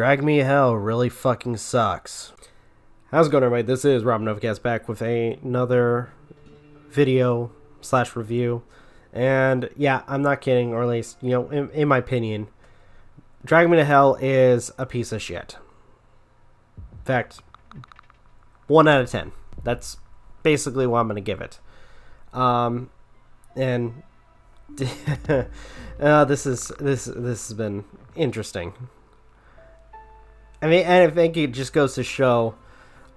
Drag Me to Hell really fucking sucks. How's it going, everybody? This is Rob Novakast back with another video / review. And yeah, I'm not kidding, or at least, in my opinion, Drag Me to Hell is a piece of shit. In fact, 1 out of 10. That's basically what I'm going to give it. And this has been interesting. I mean, and I think it just goes to show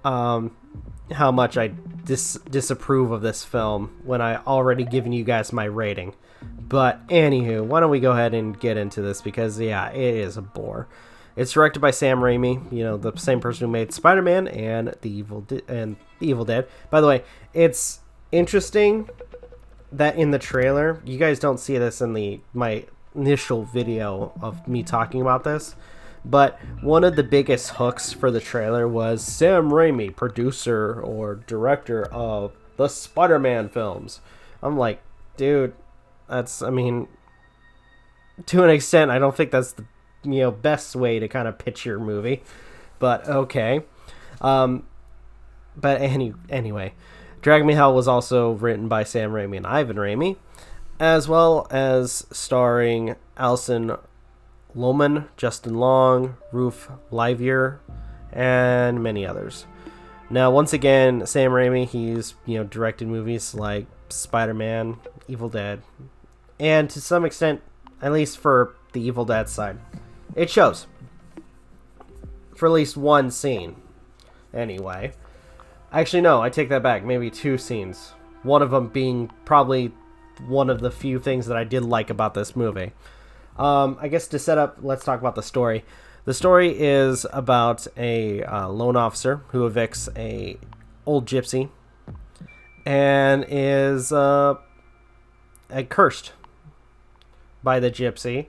how much I disapprove of this film when I already given you guys my rating. But anywho, why don't we go ahead and get into this, because yeah, it is a bore. It's directed by Sam Raimi, the same person who made Spider-Man and The Evil Dead. By the way, it's interesting that in the trailer, you guys don't see this in my initial video of me talking about this, but one of the biggest hooks for the trailer was Sam Raimi, producer or director of the Spider-Man films. I'm like, dude, to an extent, I don't think that's the best way to kind of pitch your movie, but okay. But anyway, Drag Me to Hell was also written by Sam Raimi and Ivan Raimi, as well as starring Alison Lohman, Justin Long, Ruth Livier, and many others. Now, once again, Sam Raimi, he's directed movies like Spider-Man, Evil Dead, and to some extent, at least for the Evil Dead side, it shows for at least one scene. Anyway, actually, no, I take that back. Maybe 2 scenes. One of them being probably one of the few things that I did like about this movie. I guess to set up, let's talk about the story. The story is about a loan officer who evicts a old gypsy and is cursed by the gypsy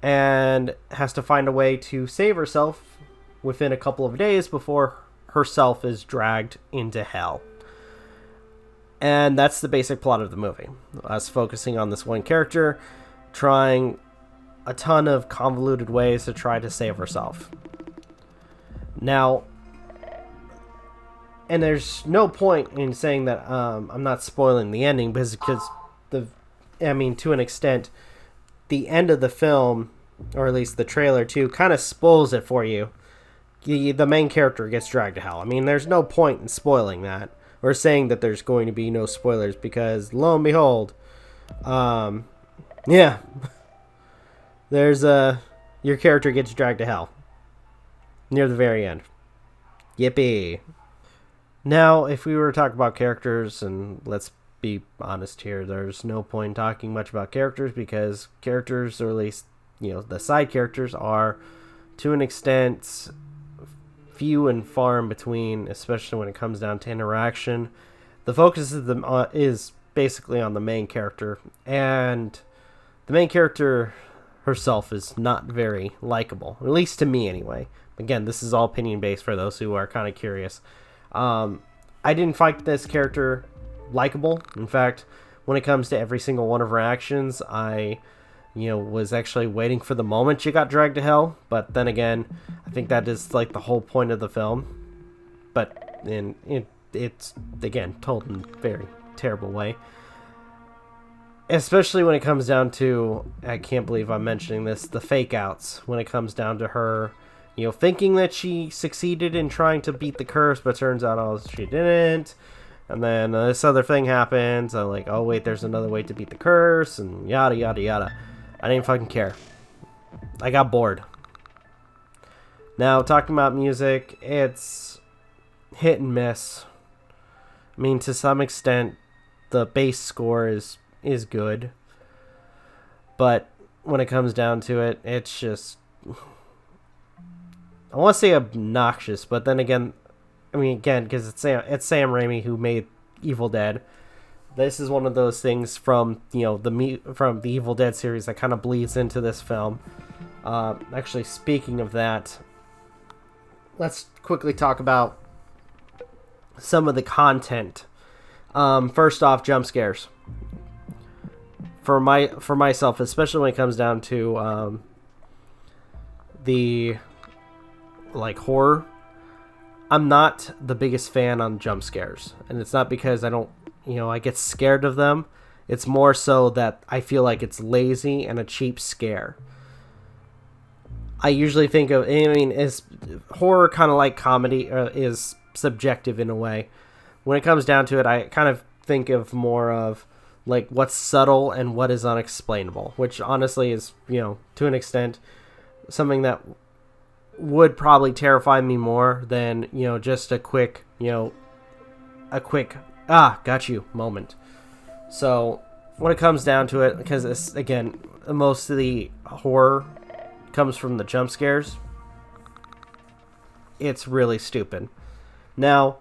and has to find a way to save herself within a couple of days before herself is dragged into hell. And that's the basic plot of the movie. Us focusing on this one character, trying a ton of convoluted ways to try to save herself. Now, and there's no point in saying that I'm not spoiling the ending, because to an extent, the end of the film, or at least the trailer too, kind of spoils it for you. The main character gets dragged to hell. I mean, there's no point in spoiling that, or saying that there's going to be no spoilers, because lo and behold, yeah, there's your character gets dragged to hell near the very end. Yippee. Now, if we were to talk about characters, and let's be honest here, there's no point in talking much about characters, because characters, or at least the side characters, are to an extent few and far in between, especially when it comes down to interaction. The focus of them is basically on the main character, and the main character herself is not very likable, at least to me anyway. Again, this is all opinion based for those who are kind of curious. I didn't find this character likable. In fact, when it comes to every single one of her actions, I was actually waiting for the moment she got dragged to hell. But then again, I think that is like the whole point of the film. But it's again told in a very terrible way. Especially when it comes down to, I can't believe I'm mentioning this, the fake outs. When it comes down to her, thinking that she succeeded in trying to beat the curse, but turns out she didn't. And then this other thing happens. I'm like, oh wait, there's another way to beat the curse, and yada yada yada. I didn't fucking care. I got bored. Now, talking about music, it's hit and miss. I mean, to some extent, the bass score is good. But when it comes down to it, it's just, I want to say obnoxious, but then again, because it's Sam Raimi who made Evil Dead. This is one of those things from the Evil Dead series that kind of bleeds into this film. Actually, speaking of that, let's quickly talk about some of the content. First off, jump scares. For myself, especially when it comes down to the like horror, I'm not the biggest fan on jump scares. And it's not because I don't, I get scared of them. It's more so that I feel like it's lazy and a cheap scare. I usually think of, is horror kind of like comedy is subjective in a way. When it comes down to it, I kind of think of more of like what's subtle and what is unexplainable, which honestly is, to an extent, something that would probably terrify me more than, just a quick, got you moment. So when it comes down to it, because it's, again, most of the horror comes from the jump scares, it's really stupid. Now,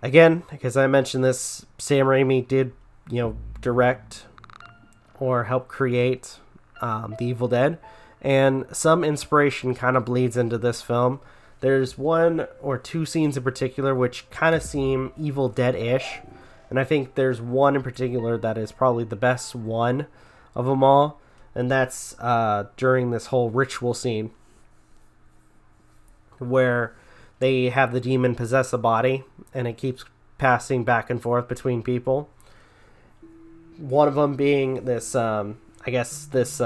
again, because I mentioned this, Sam Raimi did, direct or help create The Evil Dead, and some inspiration kind of bleeds into this film. There's one or two scenes in particular which kind of seem Evil Dead-ish, and I think there's one in particular that is probably the best one of them all, and that's during this whole ritual scene where they have the demon possess a body, and it keeps passing back and forth between people. One of them being this, this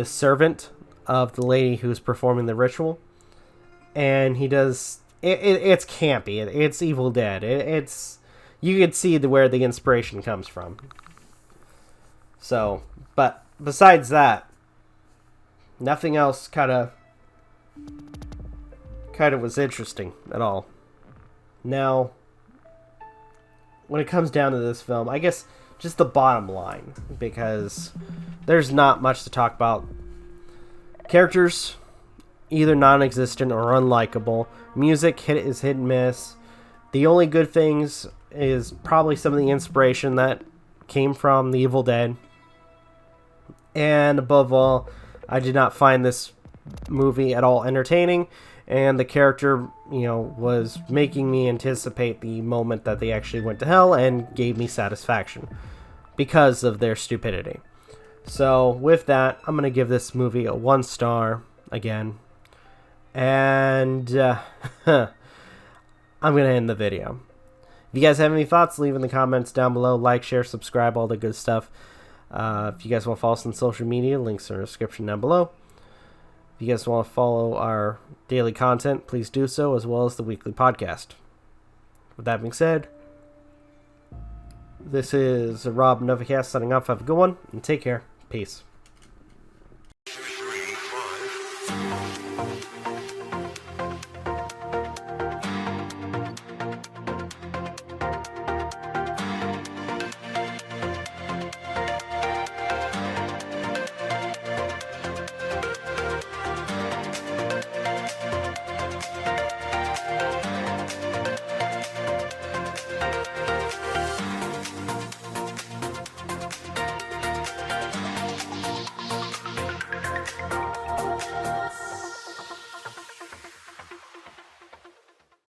servant of the lady who's performing the ritual, and he does. It's campy. It's Evil Dead. It's you could see where the inspiration comes from. So, but besides that, nothing else kind of was interesting at all. Now, when it comes down to this film, I guess just the bottom line, because there's not much to talk about. Characters, either non-existent or unlikable. Music is hit and miss. The only good things is probably some of the inspiration that came from The Evil Dead. And above all, I did not find this movie at all entertaining, and the character, was making me anticipate the moment that they actually went to hell and gave me satisfaction because of their stupidity. So with that, I'm going to give this movie a 1 star again, and I'm going to end the video. If you guys have any thoughts, leave in the comments down below. Like, share, subscribe, all the good stuff. If you guys want to follow us on social media, links are in the description down below. If you guys want to follow our daily content, please do so, as well as the weekly podcast. With that being said, this is Rob Novakast signing off. Have a good one, and take care. Peace.